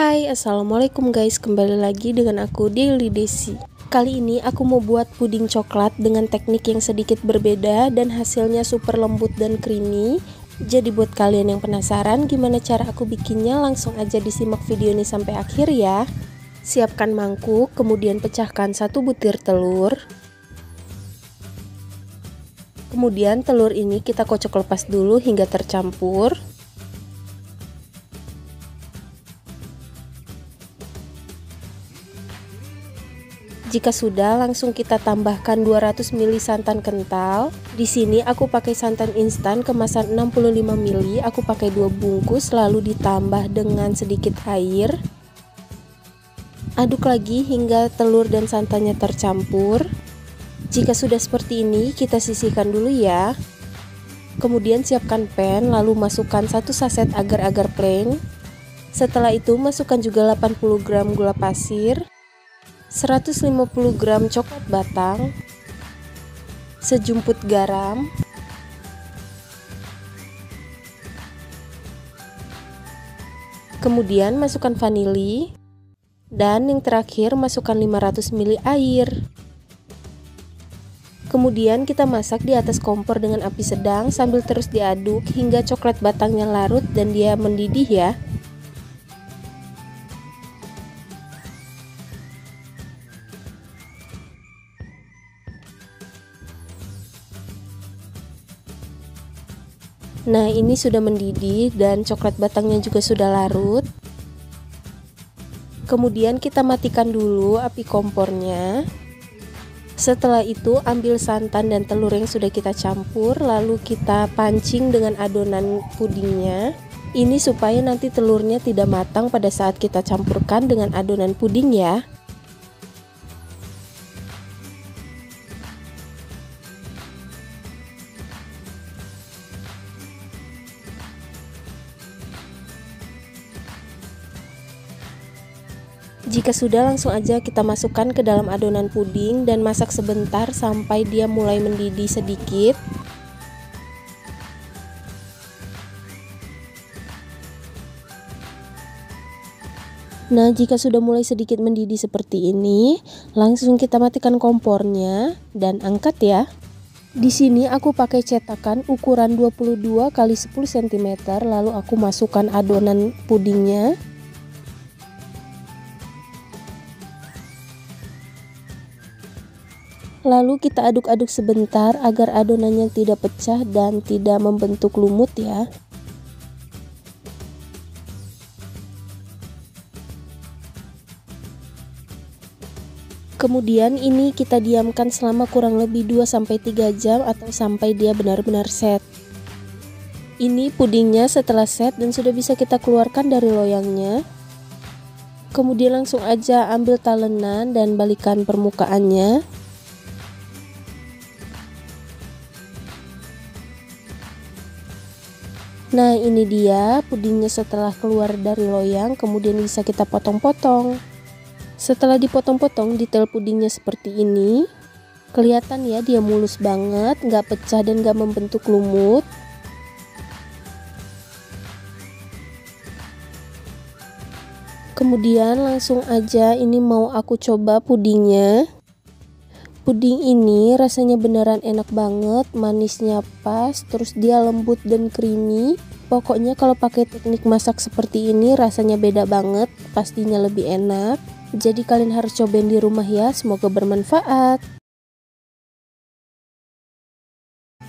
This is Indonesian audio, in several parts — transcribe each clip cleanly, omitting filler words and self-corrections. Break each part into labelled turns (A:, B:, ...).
A: Hai, assalamualaikum guys, kembali lagi dengan aku Daily Desi. Kali ini aku mau buat puding coklat dengan teknik yang sedikit berbeda dan hasilnya super lembut dan creamy. Jadi buat kalian yang penasaran gimana cara aku bikinnya, langsung aja disimak video ini sampai akhir ya. Siapkan mangkuk, kemudian pecahkan 1 butir telur. Kemudian telur ini kita kocok lepas dulu hingga tercampur. Jika sudah, langsung kita tambahkan 200 ml santan kental. Di sini aku pakai santan instan kemasan 65 ml, aku pakai 2 bungkus, lalu ditambah dengan sedikit air. Aduk lagi hingga telur dan santannya tercampur. Jika sudah seperti ini, kita sisihkan dulu ya. Kemudian siapkan pan, lalu masukkan 1 saset agar-agar plain. Setelah itu masukkan juga 80 gram gula pasir, 150 gram coklat batang, sejumput garam, kemudian masukkan vanili, dan yang terakhir masukkan 500 ml air. Kemudian kita masak di atas kompor dengan api sedang sambil terus diaduk hingga coklat batangnya larut dan dia mendidih ya. Nah, ini sudah mendidih dan coklat batangnya juga sudah larut. Kemudian kita matikan dulu api kompornya. Setelah itu ambil santan dan telur yang sudah kita campur, lalu kita pancing dengan adonan pudingnya. Ini supaya nanti telurnya tidak matang pada saat kita campurkan dengan adonan puding ya. Jika sudah, langsung aja kita masukkan ke dalam adonan puding dan masak sebentar sampai dia mulai mendidih sedikit. Nah, jika sudah mulai sedikit mendidih seperti ini, langsung kita matikan kompornya dan angkat ya. Di sini aku pakai cetakan ukuran 22 x 10 cm, lalu aku masukkan adonan pudingnya. Lalu kita aduk-aduk sebentar agar adonannya tidak pecah dan tidak membentuk lumut ya. Kemudian ini kita diamkan selama kurang lebih 2-3 jam atau sampai dia benar-benar set. Ini pudingnya setelah set dan sudah bisa kita keluarkan dari loyangnya. Kemudian langsung aja ambil talenan dan balikan permukaannya. Nah, ini dia pudingnya setelah keluar dari loyang, kemudian bisa kita potong-potong. Setelah dipotong-potong, detail pudingnya seperti ini. Kelihatan ya, dia mulus banget, nggak pecah dan nggak membentuk lumut. Kemudian langsung aja ini mau aku coba pudingnya. Puding ini rasanya beneran enak banget, manisnya pas, terus dia lembut dan creamy. Pokoknya kalau pakai teknik masak seperti ini rasanya beda banget, pastinya lebih enak. Jadi kalian harus cobain di rumah ya, semoga bermanfaat.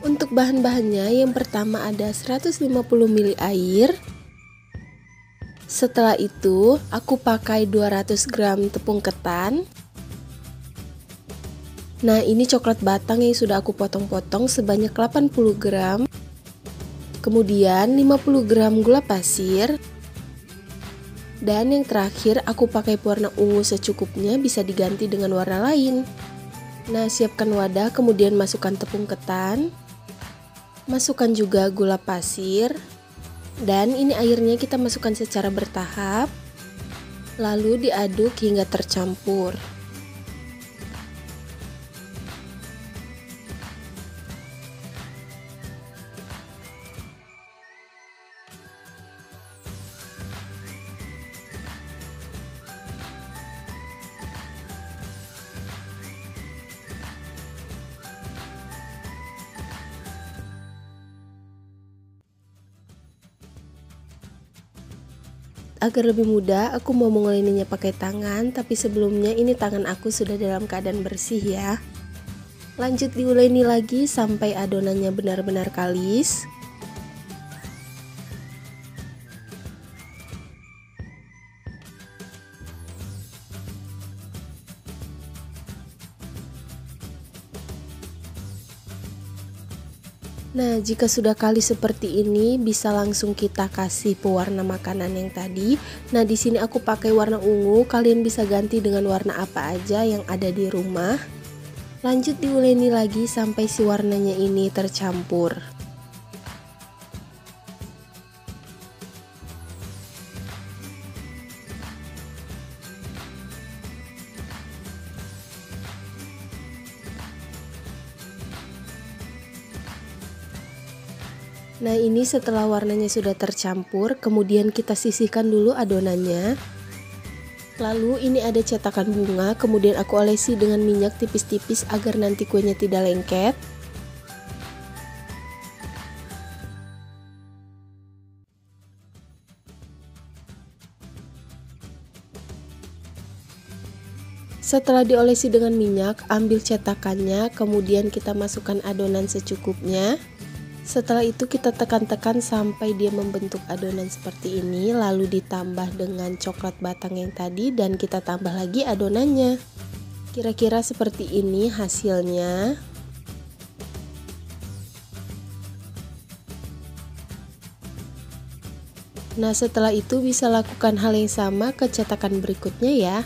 A: Untuk bahan-bahannya, yang pertama ada 150 ml air. Setelah itu aku pakai 200 gram tepung ketan. Nah, ini coklat batang yang sudah aku potong-potong sebanyak 80 gram. Kemudian 50 gram gula pasir. Dan yang terakhir aku pakai pewarna ungu secukupnya, bisa diganti dengan warna lain. Nah, siapkan wadah, kemudian masukkan tepung ketan. Masukkan juga gula pasir. Dan ini airnya kita masukkan secara bertahap. Lalu diaduk hingga tercampur. Agar lebih mudah, aku mau menguleninya pakai tangan, tapi sebelumnya ini tangan aku sudah dalam keadaan bersih ya. Lanjut diuleni lagi sampai adonannya benar-benar kalis. Nah, jika sudah kalis seperti ini, bisa langsung kita kasih pewarna makanan yang tadi. Nah, di sini aku pakai warna ungu, kalian bisa ganti dengan warna apa aja yang ada di rumah. Lanjut diuleni lagi sampai si warnanya ini tercampur. Nah, ini setelah warnanya sudah tercampur, kemudian kita sisihkan dulu adonannya. Lalu ini ada cetakan bunga, kemudian aku olesi dengan minyak tipis-tipis agar nanti kuenya tidak lengket. Setelah diolesi dengan minyak, ambil cetakannya, kemudian kita masukkan adonan secukupnya. Setelah itu kita tekan-tekan sampai dia membentuk adonan seperti ini, lalu ditambah dengan coklat batang yang tadi dan kita tambah lagi adonannya. Kira-kira seperti ini hasilnya. Nah, setelah itu bisa lakukan hal yang sama ke cetakan berikutnya ya.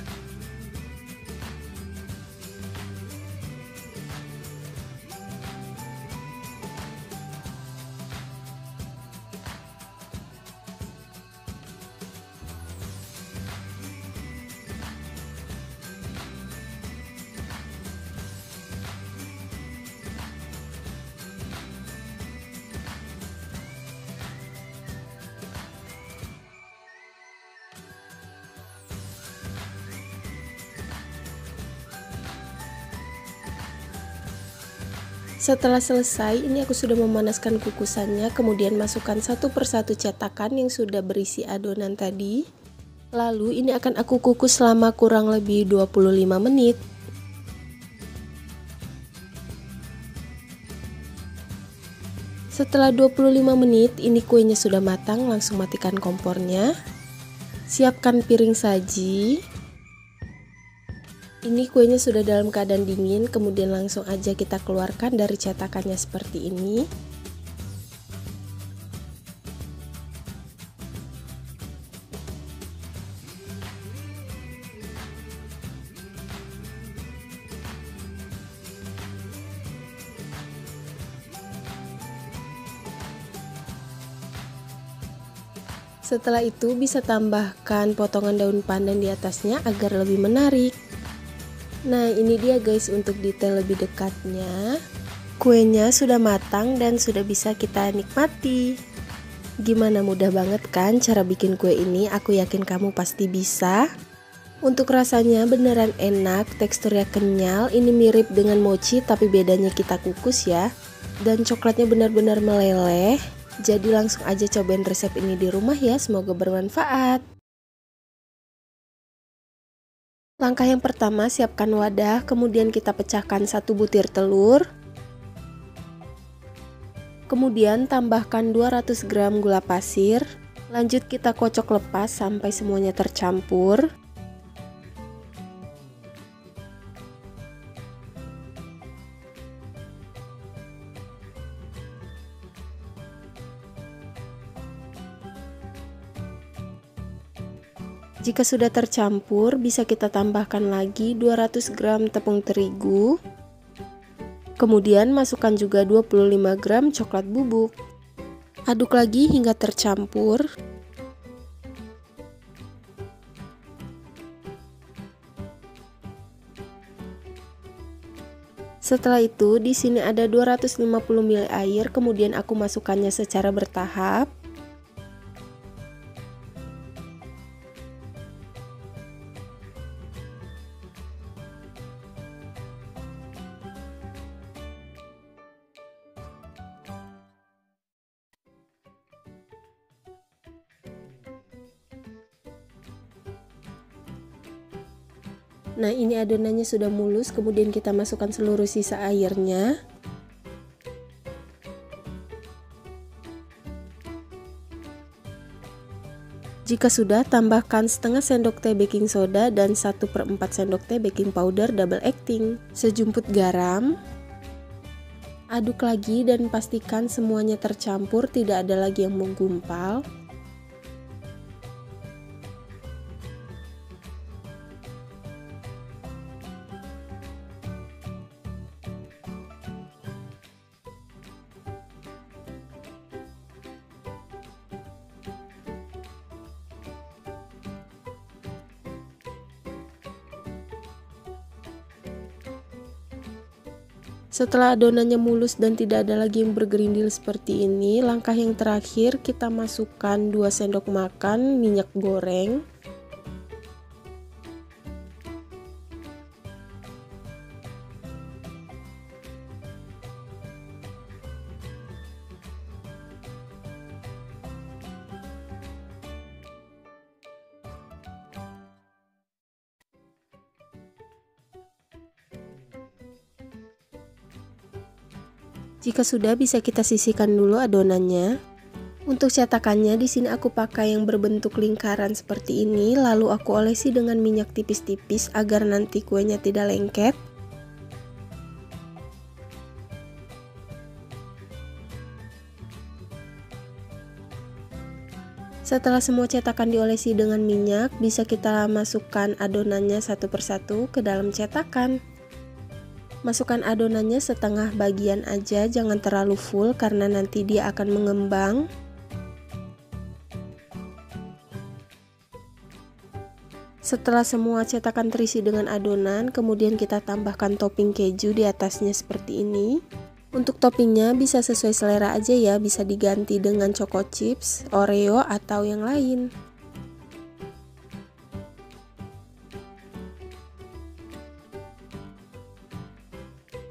A: Setelah selesai, ini aku sudah memanaskan kukusannya, kemudian masukkan satu persatu cetakan yang sudah berisi adonan tadi. Lalu ini akan aku kukus selama kurang lebih 25 menit. Setelah 25 menit, ini kuenya sudah matang, langsung matikan kompornya. Siapkan piring saji. Ini kuenya sudah dalam keadaan dingin, kemudian langsung aja kita keluarkan dari cetakannya seperti ini. Setelah itu bisa tambahkan potongan daun pandan di atasnya agar lebih menarik. Nah, ini dia guys untuk detail lebih dekatnya. Kuenya sudah matang dan sudah bisa kita nikmati. Gimana, mudah banget kan cara bikin kue ini? Aku yakin kamu pasti bisa. Untuk rasanya beneran enak, teksturnya kenyal. Ini mirip dengan mochi tapi bedanya kita kukus ya. Dan coklatnya benar-benar meleleh. Jadi langsung aja cobain resep ini di rumah ya, semoga bermanfaat. Langkah yang pertama, siapkan wadah, kemudian kita pecahkan 1 butir telur. Kemudian tambahkan 200 gram gula pasir. Lanjut kita kocok lepas sampai semuanya tercampur. Jika sudah tercampur, bisa kita tambahkan lagi 200 gram tepung terigu. Kemudian masukkan juga 25 gram coklat bubuk. Aduk lagi hingga tercampur. Setelah itu, di sini ada 250 ml air, kemudian aku masukkannya secara bertahap. Nah, ini adonannya sudah mulus, kemudian kita masukkan seluruh sisa airnya. Jika sudah, tambahkan setengah sendok teh baking soda dan 1/4 sendok teh baking powder double acting, sejumput garam. Aduk lagi dan pastikan semuanya tercampur, tidak ada lagi yang menggumpal. Setelah adonannya mulus dan tidak ada lagi yang bergerindil seperti ini, langkah yang terakhir kita masukkan 2 sendok makan minyak goreng. Jika sudah, bisa kita sisihkan dulu adonannya. Untuk cetakannya di sini aku pakai yang berbentuk lingkaran seperti ini, lalu aku olesi dengan minyak tipis-tipis agar nanti kuenya tidak lengket. Setelah semua cetakan diolesi dengan minyak, bisa kita masukkan adonannya satu persatu ke dalam cetakan. Masukkan adonannya setengah bagian aja, jangan terlalu full karena nanti dia akan mengembang. Setelah semua cetakan terisi dengan adonan, kemudian kita tambahkan topping keju di atasnya seperti ini. Untuk toppingnya bisa sesuai selera aja ya, bisa diganti dengan choco chips, Oreo, atau yang lain.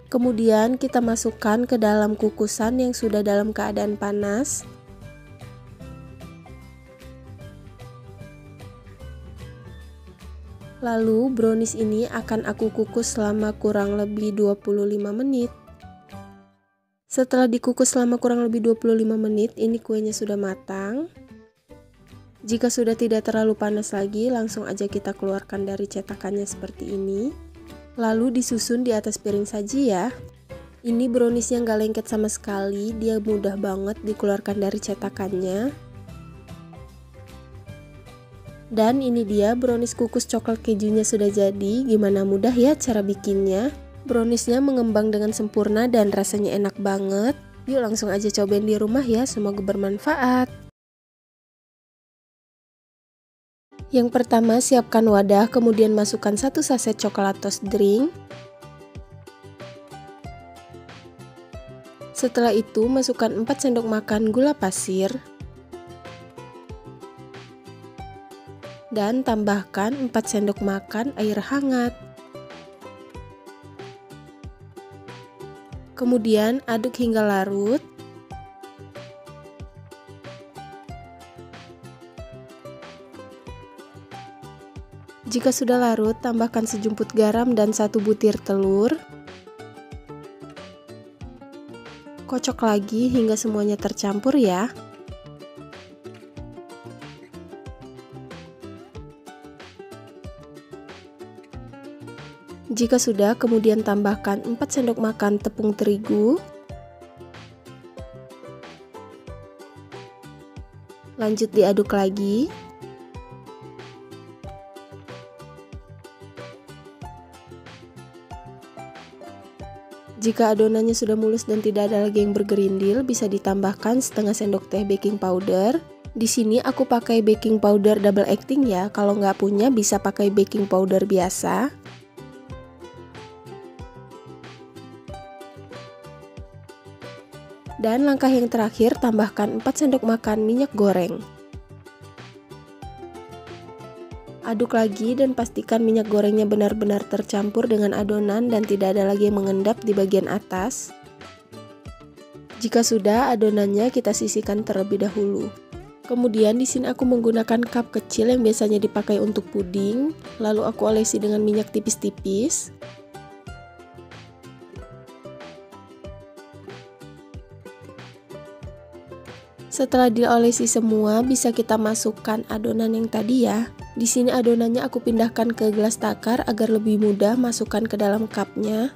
A: Kemudian kita masukkan ke dalam kukusan yang sudah dalam keadaan panas. Lalu brownies ini akan aku kukus selama kurang lebih 25 menit. Setelah dikukus selama kurang lebih 25 menit, ini kuenya sudah matang. Jika sudah tidak terlalu panas lagi, langsung aja kita keluarkan dari cetakannya seperti ini. Lalu disusun di atas piring saji ya. Ini brownies yang gak lengket sama sekali, dia mudah banget dikeluarkan dari cetakannya. Dan ini dia brownies kukus coklat kejunya sudah jadi. Gimana mudah ya cara bikinnya? Browniesnya mengembang dengan sempurna dan rasanya enak banget. Yuk langsung aja cobain di rumah ya, semoga bermanfaat. Yang pertama, siapkan wadah, kemudian masukkan 1 saset coklat toast drink. Setelah itu, masukkan 4 sendok makan gula pasir. Dan tambahkan 4 sendok makan air hangat. Kemudian aduk hingga larut. Jika sudah larut, tambahkan sejumput garam dan 1 butir telur. Kocok lagi hingga semuanya tercampur ya. Jika sudah, kemudian tambahkan 4 sendok makan tepung terigu. Lanjut diaduk lagi. Jika adonannya sudah mulus dan tidak ada lagi yang bergerindil, bisa ditambahkan setengah sendok teh baking powder. Di sini aku pakai baking powder double acting ya. Kalau nggak punya bisa pakai baking powder biasa. Dan langkah yang terakhir, tambahkan 4 sendok makan minyak goreng. Aduk lagi dan pastikan minyak gorengnya benar-benar tercampur dengan adonan dan tidak ada lagi yang mengendap di bagian atas. Jika sudah, adonannya kita sisihkan terlebih dahulu. Kemudian di sini aku menggunakan cup kecil yang biasanya dipakai untuk puding, lalu aku olesi dengan minyak tipis-tipis. Setelah diolesi semua, bisa kita masukkan adonan yang tadi ya. Di sini adonannya aku pindahkan ke gelas takar agar lebih mudah masukkan ke dalam cupnya.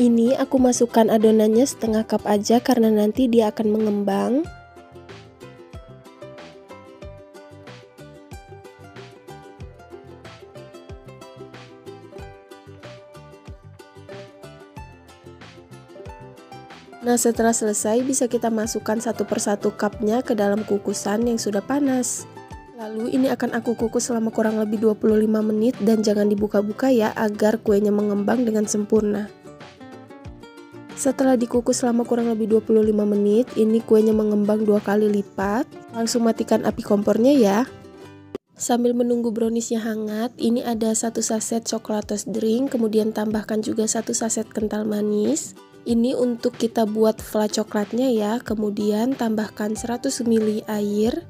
A: Ini aku masukkan adonannya setengah cup aja karena nanti dia akan mengembang. Nah, setelah selesai bisa kita masukkan satu persatu cupnya ke dalam kukusan yang sudah panas. Lalu ini akan aku kukus selama kurang lebih 25 menit dan jangan dibuka-buka ya agar kuenya mengembang dengan sempurna. Setelah dikukus selama kurang lebih 25 menit, ini kuenya mengembang 2 kali lipat. Langsung matikan api kompornya ya. Sambil menunggu browniesnya hangat, ini ada 1 saset coklatos drink, kemudian tambahkan juga 1 saset kental manis. Ini untuk kita buat fla coklatnya ya, kemudian tambahkan 100 ml air.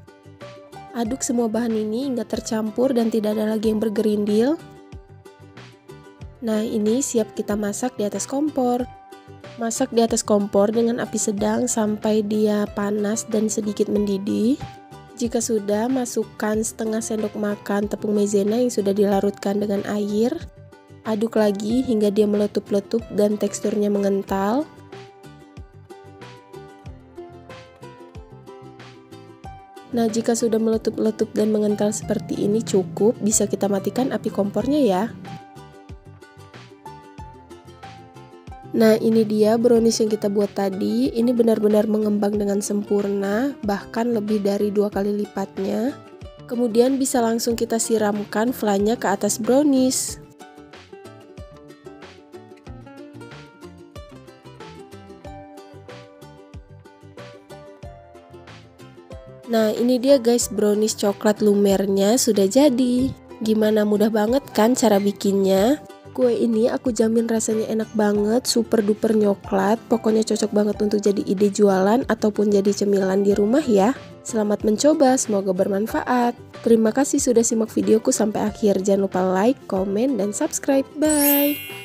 A: Aduk semua bahan ini hingga tercampur dan tidak ada lagi yang bergerindil. Nah, ini siap kita masak di atas kompor. Masak di atas kompor dengan api sedang sampai dia panas dan sedikit mendidih. Jika sudah, masukkan setengah sendok makan tepung maizena yang sudah dilarutkan dengan air. Aduk lagi hingga dia meletup-letup dan teksturnya mengental. Nah, jika sudah meletup-letup dan mengental seperti ini cukup, bisa kita matikan api kompornya ya. Nah, ini dia brownies yang kita buat tadi. Ini benar-benar mengembang dengan sempurna, bahkan lebih dari 2 kali lipatnya. Kemudian bisa langsung kita siramkan flanya ke atas brownies. Nah, ini dia guys, brownies coklat lumernya sudah jadi. Gimana, mudah banget kan cara bikinnya? Kue ini aku jamin rasanya enak banget, super duper nyoklat. Pokoknya cocok banget untuk jadi ide jualan ataupun jadi cemilan di rumah ya. Selamat mencoba, semoga bermanfaat. Terima kasih sudah simak videoku sampai akhir. Jangan lupa like, komen, dan subscribe. Bye!